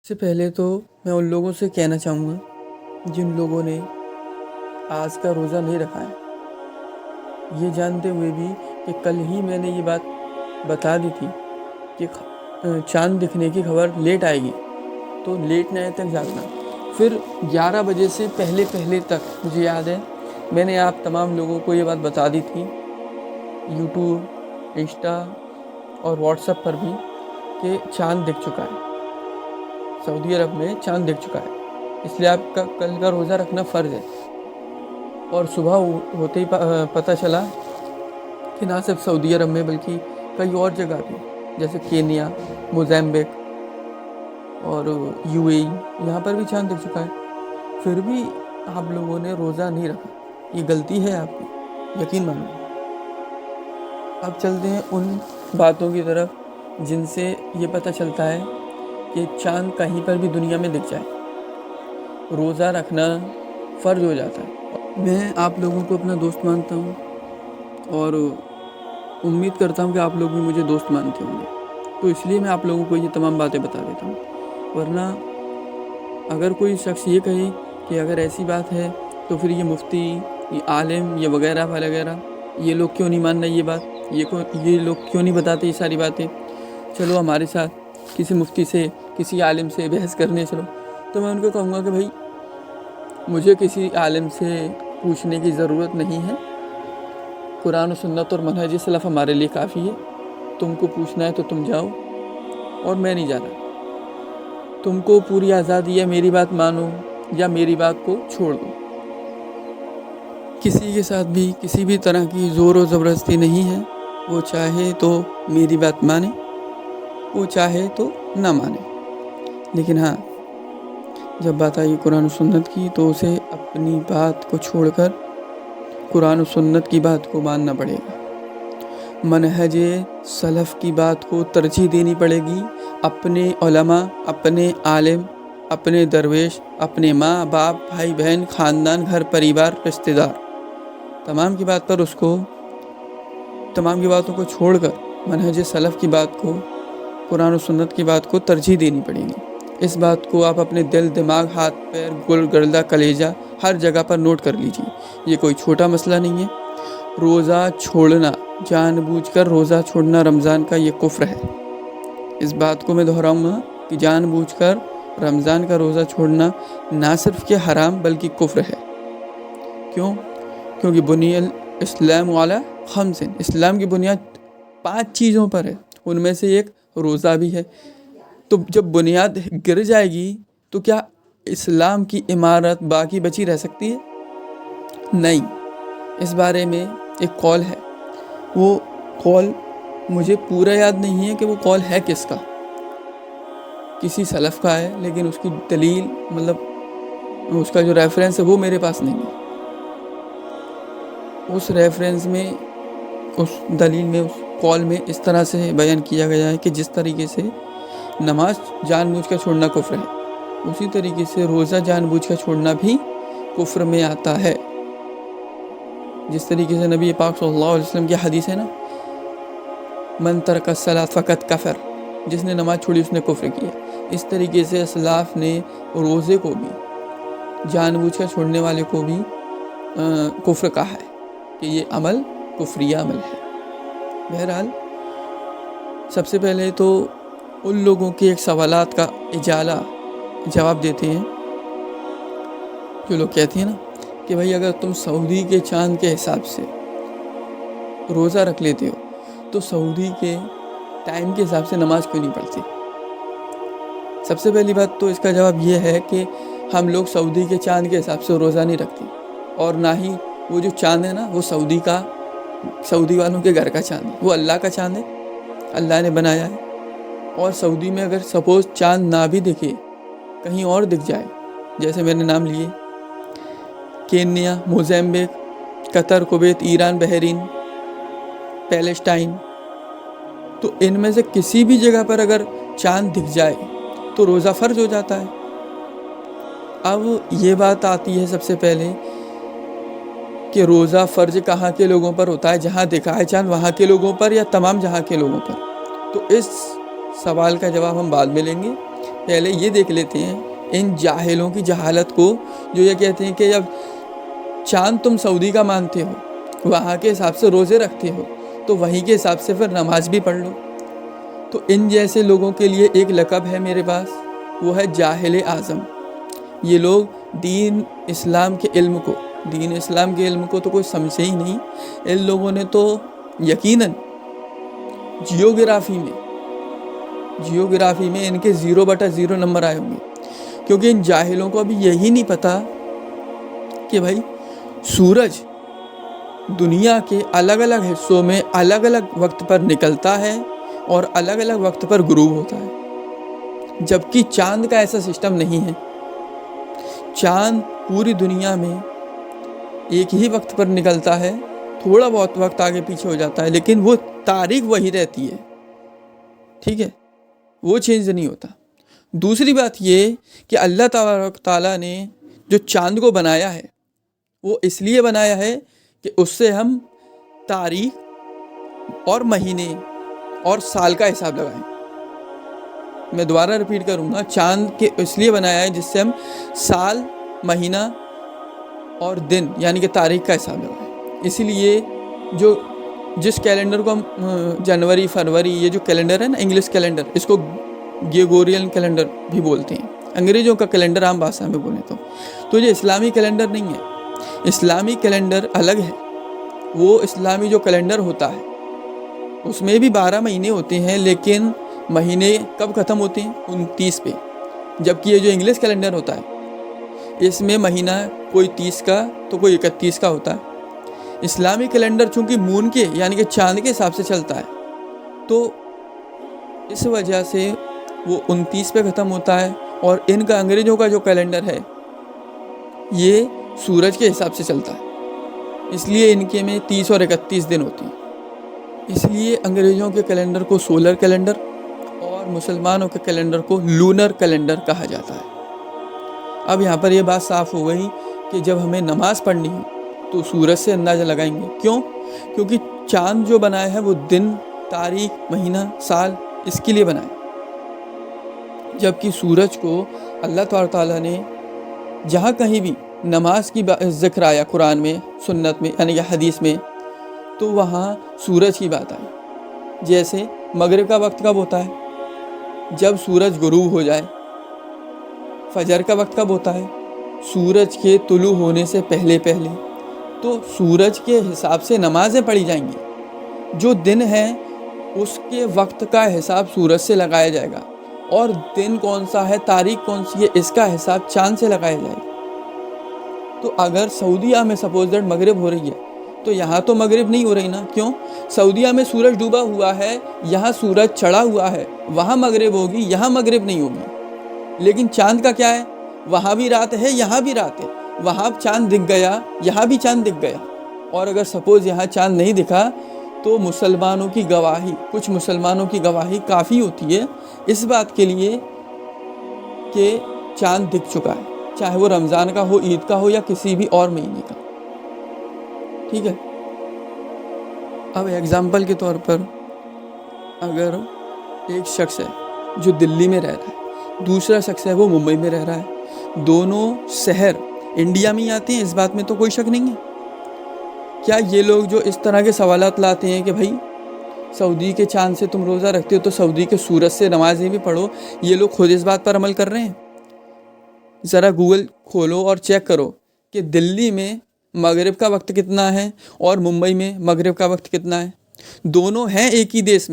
से पहले तो मैं उन लोगों से कहना चाहूँगा जिन लोगों ने आज का रोज़ा नहीं रखा है, ये जानते हुए भी कि कल ही मैंने ये बात बता दी थी कि चाँद दिखने की खबर लेट आएगी, तो लेट नाइट तक जागना। फिर 11 बजे से पहले तक मुझे याद है मैंने आप तमाम लोगों को ये बात बता दी थी, यूट्यूब, इंस्टा और व्हाट्सएप पर भी, कि चाँद दिख चुका है, सऊदी अरब में चाँद दिख चुका है, इसलिए आपका कल का रोज़ा रखना फ़र्ज़ है। और सुबह होते ही पता चला कि ना सिर्फ सऊदी अरब में बल्कि कई और जगह भी, जैसे केनिया, मोज़ैम्बिक और यूएई, यहाँ पर भी चाँद दिख चुका है। फिर भी आप लोगों ने रोज़ा नहीं रखा, ये गलती है आपकी, यकीन मानो। अब चलते हैं उन बातों की तरफ जिनसे ये पता चलता है कि चाँद कहीं पर भी दुनिया में दिख जाए, रोज़ा रखना फ़र्ज हो जाता है। मैं आप लोगों को अपना दोस्त मानता हूँ और उम्मीद करता हूँ कि आप लोग भी मुझे दोस्त मानते होंगे, तो इसलिए मैं आप लोगों को ये तमाम बातें बता देता हूँ। वरना अगर कोई शख्स ये कहे कि अगर ऐसी बात है तो फिर ये मुफ्ती, ये आलिम, ये वगैरह वगैरह, ये लोग क्यों नहीं मान रहे ये बात, ये लोग क्यों नहीं बताते ये सारी बातें, चलो हमारे साथ किसी मुफ्ती से, किसी आलिम से बहस करने चलो, तो मैं उनको कहूँगा कि भाई मुझे किसी आलिम से पूछने की ज़रूरत नहीं है, कुरान और सुन्नत और मनहज सलफ़ हमारे लिए काफ़ी है। तुमको पूछना है तो तुम जाओ और मैं नहीं जाना। तुमको पूरी आज़ादी है, मेरी बात मानो या मेरी बात को छोड़ दो। किसी के साथ भी किसी भी तरह की ज़ोर और ज़बरदस्ती नहीं है, वो चाहे तो मेरी बात माने, वो चाहे तो ना माने, लेकिन हाँ, जब बात आई कुरान और सुन्नत की तो उसे अपनी बात को छोड़कर कुरान और सुन्नत की बात को मानना पड़ेगा। मनहज सलफ़ की बात को तरजीह देनी पड़ेगी। अपने उलमा, अपने आलिम, अपने दरवेश, अपने माँ बाप, भाई बहन, ख़ानदान, घर परिवार, रिश्तेदार, तमाम की बात पर उसको, तमाम की बातों को छोड़कर मनहज सलफ़ की बात को, कुरान और सुन्नत की बात को तरजीह देनी पड़ेगी। इस बात को आप अपने दिल, दिमाग, हाथ पैर, गुल गर्दा, कलेजा, हर जगह पर नोट कर लीजिए। ये कोई छोटा मसला नहीं है। रोज़ा छोड़ना, जानबूझकर रोज़ा छोड़ना रमज़ान का ये कुफ्र है। इस बात को मैं दोहराऊँगा कि जानबूझकर रमज़ान का रोज़ा छोड़ना ना सिर्फ कि हराम बल्कि कुफ्र है। क्यों? क्योंकि बुनियल इस्लाम वाला खम्सिन, इस्लाम की बुनियाद 5 चीज़ों पर है, उनमें से एक रोज़ा भी है। तो जब बुनियाद गिर जाएगी तो क्या इस्लाम की इमारत बाकी बची रह सकती है? नहीं। इस बारे में एक कौल है, वो कौल मुझे पूरा याद नहीं है कि वो कौल है किसका, किसी सलफ़ का है, लेकिन उसकी दलील, मतलब उसका जो रेफरेंस है वो मेरे पास नहीं है। उस रेफरेंस में, उस दलील में, उस कौल में इस तरह से बयान किया गया है कि जिस तरीके से नमाज जानबूझकर छोड़ना कुफ्र है, उसी तरीके से रोज़ा जानबूझकर छोड़ना भी कुफ्र में आता है। जिस तरीके से नबी पाक सल्लल्लाहु अलैहि वसल्लम की हदीस है ना, मन तरका सलात फ़कत कफ़र, जिसने नमाज छोड़ी उसने कुफ्र किया। इस तरीके से असलाफ़ ने रोज़े को भी, जानबूझकर छोड़ने वाले को भी कुफ्र कहा है कि ये अमल कुफ्रिया अमल है। बहरहाल, सबसे पहले तो उन लोगों के एक सवालात का इजाला जवाब देते हैं जो लोग कहते हैं ना कि भाई अगर तुम सऊदी के चाँद के हिसाब से रोज़ा रख लेते हो तो सऊदी के टाइम के हिसाब से नमाज क्यों नहीं पढ़ते? सबसे पहली बात तो इसका जवाब ये है कि हम लोग सऊदी के चाँद के हिसाब से रोज़ा नहीं रखते, और ना ही वो जो चाँद है ना वो सऊदी वालों के घर का चाँद है, वो अल्लाह का चाँद है, अल्लाह ने बनाया है। और सऊदी में अगर सपोज़ चाँद ना भी दिखे, कहीं और दिख जाए, जैसे मैंने नाम लिए Kenya, Mozambique, Qatar, Kuwait, Iran, Bahrain, Palestine, तो इनमें से किसी भी जगह पर अगर चाँद दिख जाए तो रोज़ा फ़र्ज हो जाता है। अब ये बात आती है सबसे पहले कि रोज़ा फ़र्ज कहाँ के लोगों पर होता है, जहाँ दिखा है चाँद वहाँ के लोगों पर या तमाम जहाँ के लोगों पर? तो इस सवाल का जवाब हम बाद में लेंगे। پہلے یہ دیکھ لیتے ہیں ان جاہلوں کی جہالت کو، جو یہ کہتے ہیں کہ جب چاند تم سعودی کا مانتے ہو، وہاں کے حساب سے روزے رکھتے ہو، تو وہیں کے حساب سے پھر نماز بھی پڑھ لو۔ تو ان جیسے لوگوں کے لیے ایک لقب ہے میرے پاس، وہ ہے جاہل اعظم۔ یہ لوگ دین اسلام کے علم کو تو کوئی سمجھے ہی نہیں۔ ان لوگوں نے تو یقیناً جیوگرافی میں ان کے 0/0 نمبر آئے ہوں گے، کیونکہ ان جاہلوں کو ابھی یہی نہیں پتا کہ بھائی سورج دنیا کے الگ الگ حصوں میں الگ الگ وقت پر نکلتا ہے اور الگ الگ وقت پر غروب ہوتا ہے، جبکہ چاند کا ایسا سسٹم نہیں ہے۔ چاند پوری دنیا میں ایک ہی وقت پر نکلتا ہے، تھوڑا بہت وقت آگے پیچھے ہو جاتا ہے، لیکن وہ تاریخ وہی رہتی ہے، ٹھیک ہے، وہ چینج نہیں ہوتا۔ دوسری بات یہ کہ اللہ تبارک تعالیٰ نے جو چاند کو بنایا ہے، وہ اس لیے بنایا ہے کہ اس سے ہم تاریخ اور مہینے اور سال کا حساب لگائیں۔ میں دوبارہ ریپیٹ کروں گا، چاند کے اس لیے بنایا ہے جس سے ہم سال، مہینہ اور دن یعنی کہ تاریخ کا حساب لگائیں۔ اسی لیے جس کیلنڈر کو ہم جنوری، فروری، یہ جو کیلنڈر ہے نا، انگلش کیلنڈر، اس کو گریگورین کیلنڈر بھی بولتے ہیں، انگریزوں کا کیلنڈر عام بھاشا میں بولیں تو یہ اسلامی کیلنڈر نہیں ہے۔ اسلامی کیلنڈر الگ ہے۔ وہ اسلامی جو کیلنڈر ہوتا ہے اس میں بھی 12 مہینے ہوتے ہیں، لیکن مہینے کب ختم ہوتے ہیں؟ 29 پہ۔ جبکہ یہ جو انگلش کیلنڈر ہوتا ہے اس میں مہینہ کوئی 30 کا تو کوئی 31 کا ہوتا ہے۔ اسلامی کیلنڈر چونکہ مون کے یعنی کہ چاند کے حساب سے چلتا ہے، تو اس وجہ سے وہ 29 پہ ختم ہوتا ہے، اور ان کا انگریزوں کا جو کیلنڈر ہے یہ سورج کے حساب سے چلتا ہے، اس لیے ان کے میں 30 اور 31 دن ہوتے ہیں۔ اس لیے انگریزوں کے کیلنڈر کو سولر کیلنڈر اور مسلمانوں کے کیلنڈر کو لونر کیلنڈر کہا جاتا ہے۔ اب یہاں پر یہ بات صاف ہو گئی کہ جب ہمیں نماز پڑھنی ہو تو سورج سے اندازہ لگائیں گے۔ کیوں؟ کیونکہ چاند جو بنایا ہے وہ دن، تاریخ، مہینہ، سال اس کے لیے بنایا، جبکہ سورج کو اللہ تعالیٰ نے جہاں کہیں بھی نماز کی ذکر آیا قرآن میں، سنت میں یعنی کہ حدیث میں، تو وہاں سورج کی بات آئی۔ جیسے مغرب کا وقت کب ہوتا ہے؟ جب سورج غروب ہو جائے۔ فجر کا وقت کب ہوتا ہے؟ سورج کے طلوع ہونے سے پہلے۔ تو سورج کے حساب سے نمازیں پڑھی جائیں گی۔ جو دن ہے اس کے وقت کا حساب سورج سے لگایا جائے گا، اور دن کون سا ہے، تاریخ کون سی ہے، اس کا حساب چاند سے لگایا جائے گا۔ تو اگر سعودیہ میں سپوز دیٹ مغرب ہو رہی ہے تو یہاں تو مغرب نہیں ہو رہی نا۔ کیوں؟ سعودیہ میں سورج ڈوبا ہوا ہے، یہاں سورج چڑھا ہوا ہے، وہاں مغرب ہوگی، یہاں مغرب نہیں ہوگی۔ لیکن چاند کا کیا ہے؟ وہاں بھی رات ہے، یہاں بھی رات ہے، وہاں چاند دکھ گیا، یہاں بھی چاند دکھ گیا۔ اور اگر سپوز یہاں چاند نہیں دکھا تو مسلمانوں کی گواہی، کچھ مسلمانوں کی گواہی کافی ہوتی ہے اس بات کے لیے کہ چاند دکھ چکا ہے، چاہے وہ رمضان کا ہو، عید کا ہو، یا کسی بھی اور مہینے کا، ٹھیک ہے۔ اب ایگزامپل کے طور پر اگر ایک شخص ہے جو دلی میں رہ رہا ہے، دوسرا شخص ہے وہ ممبئی میں رہ رہا ہے، دونوں شہر انڈیا میں ہی آتے ہیں، اس بات میں تو کوئی شک نہیں ہے۔ کیا یہ لوگ جو اس طرح کے سوالات لاتے ہیں کہ بھائی سعودی کے چاند سے تم روزہ رکھتے ہو تو سعودی کے سورج سے نمازیں بھی پڑھو، یہ لوگ خود اس بات پر عمل کر رہے ہیں؟ ذرا گوگل کھولو اور چیک کرو کہ دلی میں مغرب کا وقت کتنا ہے اور ممبئی میں مغرب کا وقت کتنا ہے۔ دونوں ہیں ایک ہی دیش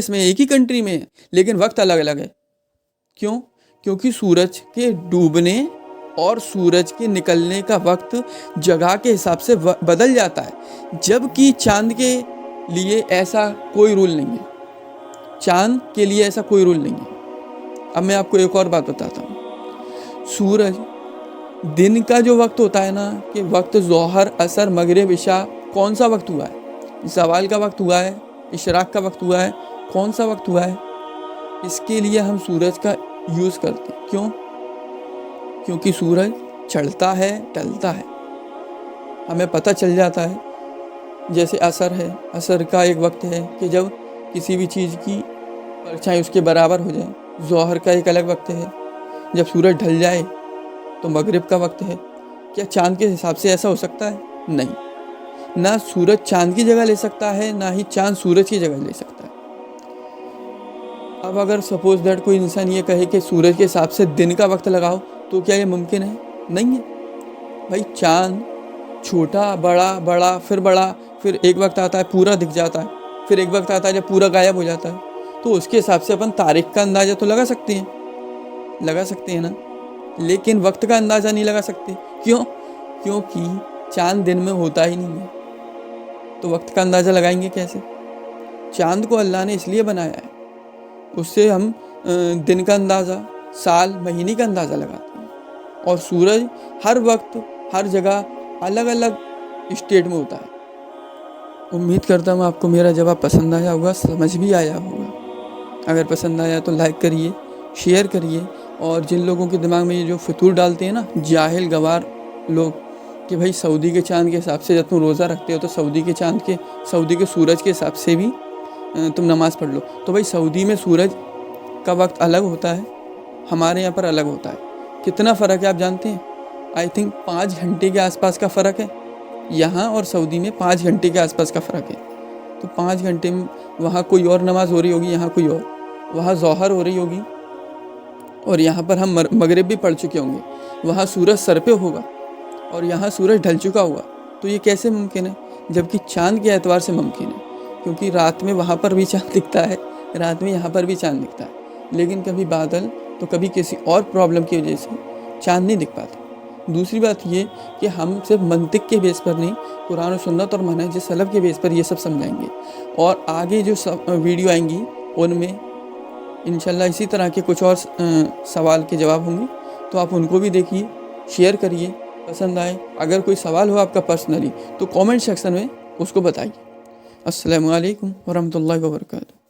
میں، ایک ہی کنٹری میں ہیں، لیکن وقت الگ الگ ہے۔ کیوں؟ کیونکہ سورج کے ڈوبنے اور سورج کے نکلنے کا وقت جگہ کے حساب سے بدل جاتا ہے، جبکہ چاند کے لیے ایسا کوئی رول نہیں ہے۔ چاند کے لیے ایسا کوئی رول نہیں ہے۔ اب میں آپ کو ایک اور بات بتاتا ہوں۔ سورج دن کا جو وقت ہوتا ہے نا، کہ وقت ظہر، عصر، مغرب، عشاء، کون سا وقت ہوا ہے؟ زوال کا وقت ہوا ہے، اشراق کا وقت ہوا ہے، کون سا وقت ہوا ہے؟ اس کے لیے ہم سورج کا یوز کرتے ہیں۔ کیوں؟ کیونکہ سورج چڑھتا ہے، ڈلتا ہے، ہمیں پتہ چل جاتا ہے۔ جیسے عصر ہے، عصر کا ایک وقت ہے کہ جب کسی بھی چیز کی परछाई उसके बराबर हो जाए। ज़ोहर का एक अलग वक्त है, जब सूरज ढल जाए तो मगरिब का वक्त है। क्या चाँद के हिसाब से ऐसा हो सकता है? नहीं, ना सूरज चाँद की जगह ले सकता है, ना ही चाँद सूरज की जगह ले सकता है। अब अगर सपोज दैट कोई इंसान ये कहे कि सूरज के हिसाब से दिन का वक्त लगाओ, तो क्या ये मुमकिन है? नहीं है भाई। चाँद छोटा बड़ा बड़ा फिर बड़ा, फिर एक वक्त आता है पूरा दिख जाता है, फिर एक वक्त आता है जब पूरा गायब हो जाता है। तो उसके हिसाब से अपन तारीख का अंदाज़ा तो लगा सकते हैं ना, लेकिन वक्त का अंदाज़ा नहीं लगा सकते। क्यों? क्योंकि चाँद दिन में होता ही नहीं है, तो वक्त का अंदाज़ा लगाएंगे कैसे? चाँद को अल्लाह ने इसलिए बनाया है, उससे हम दिन का अंदाज़ा, साल महीने का अंदाज़ा लगाते हैं। और सूरज हर वक्त हर जगह अलग अलग स्टेट में होता है। उम्मीद करता हूँ आपको मेरा जवाब पसंद आया होगा, समझ भी आया होगा। अगर पसंद आया तो लाइक करिए, शेयर करिए। और जिन लोगों के दिमाग में ये जो फितूर डालते हैं ना, जाहिल गवार लोग, कि भाई सऊदी के चाँद के हिसाब से जब तुम रोज़ा रखते हो तो सऊदी के सूरज के हिसाब से भी तुम नमाज़ पढ़ लो। तो भाई सऊदी में सूरज का वक्त अलग होता है, हमारे यहाँ पर अलग होता है। कितना फ़र्क है आप जानते हैं? आई थिंक 5 घंटे के आसपास का फ़र्क है। यहाँ और सऊदी में 5 घंटे के आसपास का फ़र्क है। तो 5 घंटे में वहाँ कोई और नमाज़ हो रही होगी, यहाँ कोई और, वहाँ ज़ोहर हो रही होगी और यहाँ पर हम मगरिब भी पढ़ चुके होंगे। वहाँ सूरज सर पे होगा और यहाँ सूरज ढल चुका होगा। तो ये कैसे मुमकिन है? जबकि चाँद के एतबार से मुमकिन है, क्योंकि रात में वहाँ पर भी चाँद दिखता है, रात में यहाँ पर भी चाँद दिखता है। लेकिन कभी बादल तो कभी किसी और प्रॉब्लम की वजह से चाँद नहीं दिख पाता। दूसरी बात ये कि हम सिर्फ मंतिक के बेस पर नहीं, कुरान और सुन्नत और मनहज सलफ़ के बेस पर ये सब समझाएंगे। और आगे जो वीडियो आएंगी उनमें इंशाल्लाह इसी तरह के कुछ और सवाल के जवाब होंगे, तो आप उनको भी देखिए, शेयर करिए, पसंद आए। अगर कोई सवाल हो आपका पर्सनली तो कमेंट सेक्शन में उसको बताइए। अस्सलामु अलैकुम वरहमतुल्लाहि वबरकातुहू।